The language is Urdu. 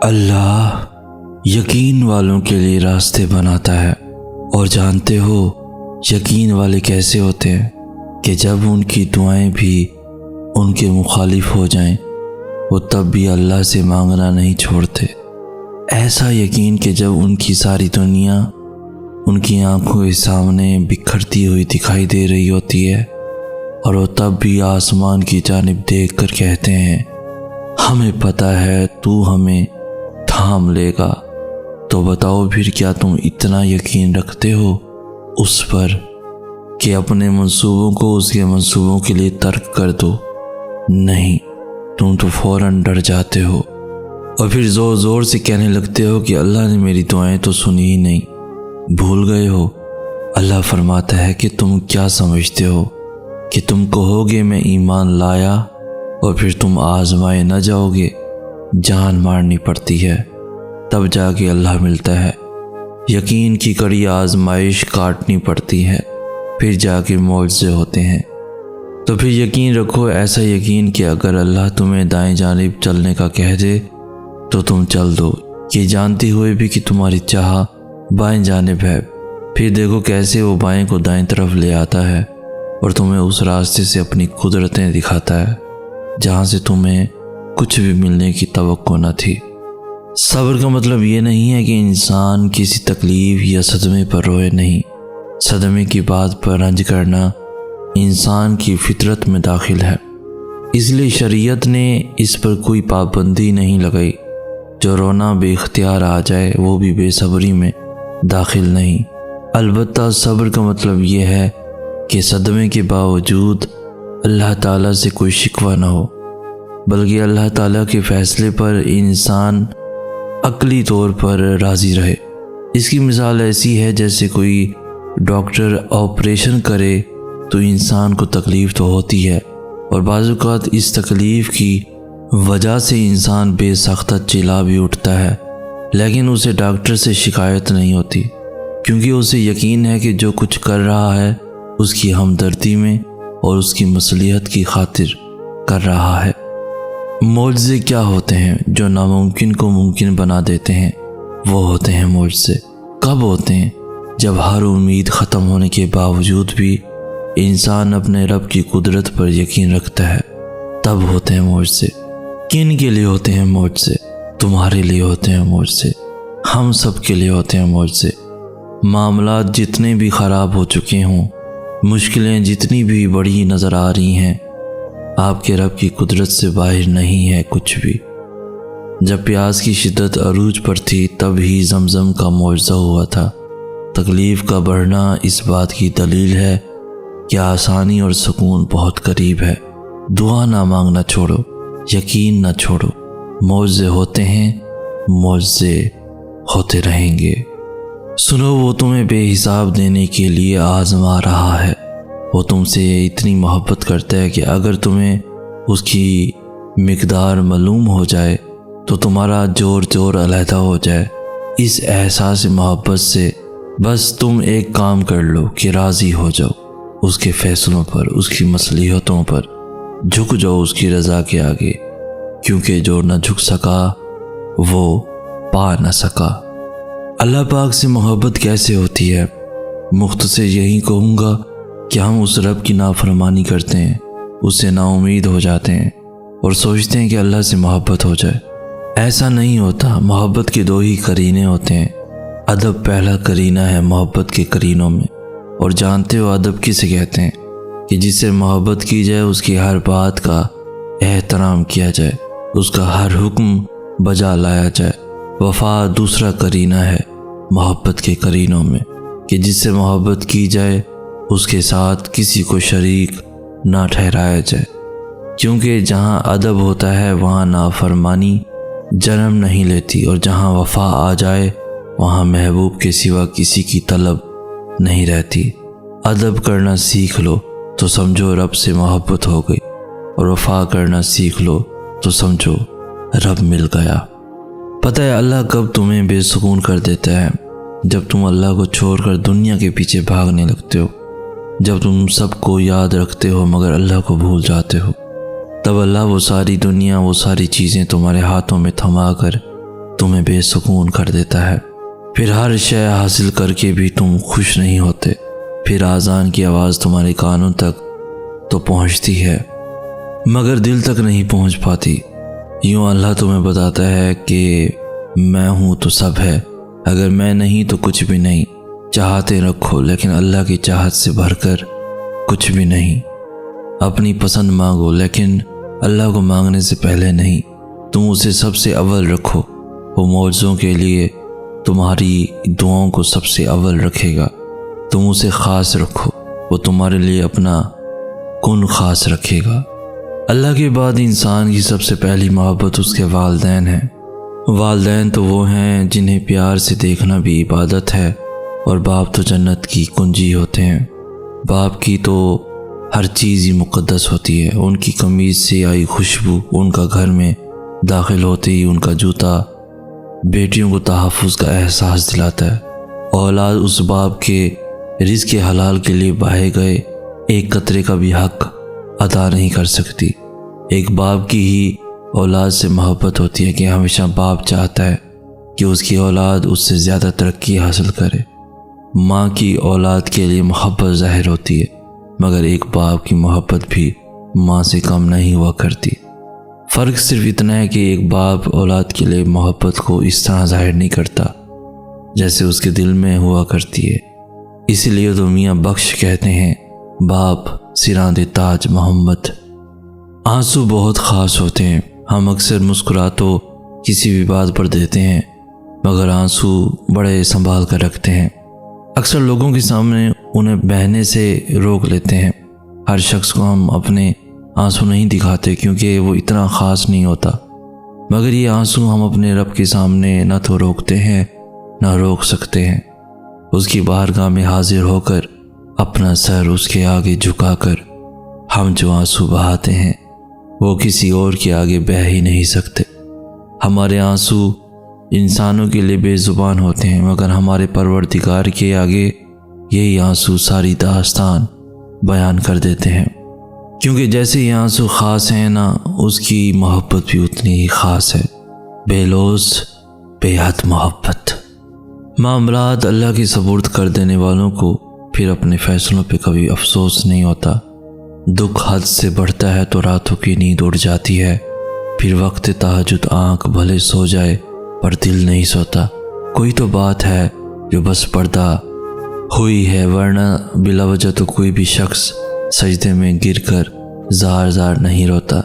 اللہ یقین والوں کے لیے راستے بناتا ہے، اور جانتے ہو یقین والے کیسے ہوتے ہیں کہ جب ان کی دعائیں بھی ان کے مخالف ہو جائیں وہ تب بھی اللہ سے مانگنا نہیں چھوڑتے۔ ایسا یقین کہ جب ان کی ساری دنیا ان کی آنکھوں کے سامنے بکھرتی ہوئی دکھائی دے رہی ہوتی ہے اور وہ تب بھی آسمان کی جانب دیکھ کر کہتے ہیں ہمیں پتہ ہے تو ہمیں تھام لے گا۔ تو بتاؤ پھر کیا تم اتنا یقین رکھتے ہو اس پر کہ اپنے منصوبوں کو اس کے منصوبوں کے لیے ترک کر دو؟ نہیں، تم تو فوراً ڈر جاتے ہو اور پھر زور زور سے کہنے لگتے ہو کہ اللہ نے میری دعائیں تو سنی ہی نہیں۔ بھول گئے ہو اللہ فرماتا ہے کہ تم کیا سمجھتے ہو کہ تم کہو گے میں ایمان لایا اور پھر تم آزمائے نہ جاؤ گے؟ جان مارنی پڑتی ہے تب جا کے اللہ ملتا ہے، یقین کی کڑی آزمائش کاٹنی پڑتی ہے پھر جا کے معجزے ہوتے ہیں۔ تو پھر یقین رکھو، ایسا یقین کہ اگر اللہ تمہیں دائیں جانب چلنے کا کہہ دے تو تم چل دو، یہ جانتے ہوئے بھی کہ تمہاری چاہ بائیں جانب ہے۔ پھر دیکھو کیسے وہ بائیں کو دائیں طرف لے آتا ہے اور تمہیں اس راستے سے اپنی قدرتیں دکھاتا ہے جہاں سے تمہیں کچھ بھی ملنے کی توقع نہ تھی۔ صبر کا مطلب یہ نہیں ہے کہ انسان کسی تکلیف یا صدمے پر روئے نہیں، صدمے کی بات پر رنج کرنا انسان کی فطرت میں داخل ہے، اس لیے شریعت نے اس پر کوئی پابندی نہیں لگائی۔ جو رونا بے اختیار آ جائے وہ بھی بے صبری میں داخل نہیں۔ البتہ صبر کا مطلب یہ ہے کہ صدمے کے باوجود اللہ تعالیٰ سے کوئی شکوہ نہ ہو، بلکہ اللہ تعالیٰ کے فیصلے پر انسان عقلی طور پر راضی رہے۔ اس کی مثال ایسی ہے جیسے کوئی ڈاکٹر آپریشن کرے تو انسان کو تکلیف تو ہوتی ہے اور بعض اوقات اس تکلیف کی وجہ سے انسان بے سختہ چلا بھی اٹھتا ہے، لیکن اسے ڈاکٹر سے شکایت نہیں ہوتی کیونکہ اسے یقین ہے کہ جو کچھ کر رہا ہے اس کی ہمدردی میں اور اس کی مصلحت کی خاطر کر رہا ہے۔ معجزے کیا ہوتے ہیں؟ جو ناممکن کو ممکن بنا دیتے ہیں وہ ہوتے ہیں معجزے۔ کب ہوتے ہیں؟ جب ہر امید ختم ہونے کے باوجود بھی انسان اپنے رب کی قدرت پر یقین رکھتا ہے، تب ہوتے ہیں معجزے۔ کن کے لیے ہوتے ہیں معجزے؟ تمہارے لیے ہوتے ہیں معجزے، ہم سب کے لیے ہوتے ہیں معجزے۔ معاملات جتنے بھی خراب ہو چکے ہوں، مشکلیں جتنی بھی بڑی نظر آ رہی ہیں، آپ کے رب کی قدرت سے باہر نہیں ہے کچھ بھی۔ جب پیاس کی شدت عروج پر تھی تب ہی زمزم کا معجزہ ہوا تھا۔ تکلیف کا بڑھنا اس بات کی دلیل ہے کہ آسانی اور سکون بہت قریب ہے۔ دعا نہ مانگنا چھوڑو، یقین نہ چھوڑو، معجزے ہوتے ہیں، معجزے ہوتے رہیں گے۔ سنو، وہ تمہیں بے حساب دینے کے لیے آزما رہا ہے۔ وہ تم سے اتنی محبت کرتا ہے کہ اگر تمہیں اس کی مقدار معلوم ہو جائے تو تمہارا جور علیحدہ ہو جائے۔ اس احساس محبت سے بس تم ایک کام کر لو کہ راضی ہو جاؤ اس کے فیصلوں پر، اس کی مصلحتوں پر، جھک جاؤ اس کی رضا کے آگے، کیونکہ جو نہ جھک سکا وہ پا نہ سکا۔ اللہ پاک سے محبت کیسے ہوتی ہے؟ مختصر یہی کہوں گا کہ ہم اس رب کی نافرمانی کرتے ہیں، اس سے نا امید ہو جاتے ہیں اور سوچتے ہیں کہ اللہ سے محبت ہو جائے۔ ایسا نہیں ہوتا۔ محبت کے دو ہی قرینے ہوتے ہیں۔ ادب پہلا قرینہ ہے محبت کے قرینوں میں، اور جانتے ہو ادب کسے کہتے ہیں؟ کہ جس سے محبت کی جائے اس کی ہر بات کا احترام کیا جائے، اس کا ہر حکم بجا لایا جائے۔ وفا دوسرا قرینہ ہے محبت کے قرینوں میں، کہ جس سے محبت کی جائے اس کے ساتھ کسی کو شریک نہ ٹھہرایا جائے، کیونکہ جہاں ادب ہوتا ہے وہاں نافرمانی جنم نہیں لیتی، اور جہاں وفا آ جائے وہاں محبوب کے سوا کسی کی طلب نہیں رہتی۔ ادب کرنا سیکھ لو تو سمجھو رب سے محبت ہو گئی، اور وفا کرنا سیکھ لو تو سمجھو رب مل گیا۔ پتہ ہے اللہ کب تمہیں بے سکون کر دیتا ہے؟ جب تم اللہ کو چھوڑ کر دنیا کے پیچھے بھاگنے لگتے ہو، جب تم سب کو یاد رکھتے ہو مگر اللہ کو بھول جاتے ہو، تب اللہ وہ ساری دنیا، وہ ساری چیزیں تمہارے ہاتھوں میں تھما کر تمہیں بے سکون کر دیتا ہے۔ پھر ہر شے حاصل کر کے بھی تم خوش نہیں ہوتے۔ پھر اذان کی آواز تمہارے کانوں تک تو پہنچتی ہے مگر دل تک نہیں پہنچ پاتی۔ یوں اللہ تمہیں بتاتا ہے کہ میں ہوں تو سب ہے، اگر میں نہیں تو کچھ بھی نہیں۔ چاہتے رکھو لیکن اللہ کی چاہت سے بھر کر کچھ بھی نہیں۔ اپنی پسند مانگو لیکن اللہ کو مانگنے سے پہلے نہیں۔ تم اسے سب سے اول رکھو، وہ معجزوں کے لیے تمہاری دعاؤں کو سب سے اول رکھے گا۔ تم اسے خاص رکھو، وہ تمہارے لیے اپنا کن خاص رکھے گا۔ اللہ کے بعد انسان کی سب سے پہلی محبت اس کے والدین ہیں۔ والدین تو وہ ہیں جنہیں پیار سے دیکھنا بھی عبادت ہے، اور باپ تو جنت کی کنجی ہوتے ہیں۔ باپ کی تو ہر چیز ہی مقدس ہوتی ہے۔ ان کی قمیض سے آئی خوشبو ان کا گھر میں داخل ہوتے ہی ان کا جوتا بیٹیوں کو تحفظ کا احساس دلاتا ہے۔ اولاد اس باپ کے رزق حلال کے لیے بہائے گئے ایک قطرے کا بھی حق ادا نہیں کر سکتی۔ ایک باپ کی ہی اولاد سے محبت ہوتی ہے کہ ہمیشہ باپ چاہتا ہے کہ اس کی اولاد اس سے زیادہ ترقی حاصل کرے۔ ماں کی اولاد کے لیے محبت ظاہر ہوتی ہے مگر ایک باپ کی محبت بھی ماں سے کم نہیں ہوا کرتی۔ فرق صرف اتنا ہے کہ ایک باپ اولاد کے لیے محبت کو اس طرح ظاہر نہیں کرتا جیسے اس کے دل میں ہوا کرتی ہے۔ اسی لیے تو میاں بخش کہتے ہیں، باپ سراندِ تاج محمد۔ آنسو بہت خاص ہوتے ہیں۔ ہم اکثر مسکرا تو کسی بھی بات پر دیتے ہیں مگر آنسو بڑے سنبھال کر رکھتے ہیں۔ اکثر لوگوں کے سامنے انہیں بہنے سے روک لیتے ہیں۔ ہر شخص کو ہم اپنے آنسو نہیں دکھاتے کیونکہ وہ اتنا خاص نہیں ہوتا، مگر یہ آنسو ہم اپنے رب کے سامنے نہ تو روکتے ہیں نہ روک سکتے ہیں۔ اس کی بارگاہ میں حاضر ہو کر اپنا سر اس کے آگے جھکا کر ہم جو آنسو بہاتے ہیں وہ کسی اور کے آگے بہہ ہی نہیں سکتے۔ ہمارے آنسو انسانوں کے لیے بے زبان ہوتے ہیں مگر ہمارے پروردگار کے آگے یہی آنسو ساری داستان بیان کر دیتے ہیں، کیونکہ جیسے یہ آنسو خاص ہیں نا، اس کی محبت بھی اتنی ہی خاص ہے، بے لوث بے حد محبت۔ معاملات اللہ کے سپرد کر دینے والوں کو پھر اپنے فیصلوں پہ کبھی افسوس نہیں ہوتا۔ دکھ حد سے بڑھتا ہے تو راتوں کی نیند اڑ جاتی ہے، پھر وقت تہجد آنکھ بھلے سو جائے پر دل نہیں سوتا۔ کوئی تو بات ہے جو بس پردہ ہوئی ہے، ورنہ بلا وجہ تو کوئی بھی شخص سجدے میں گر کر زار زار نہیں روتا۔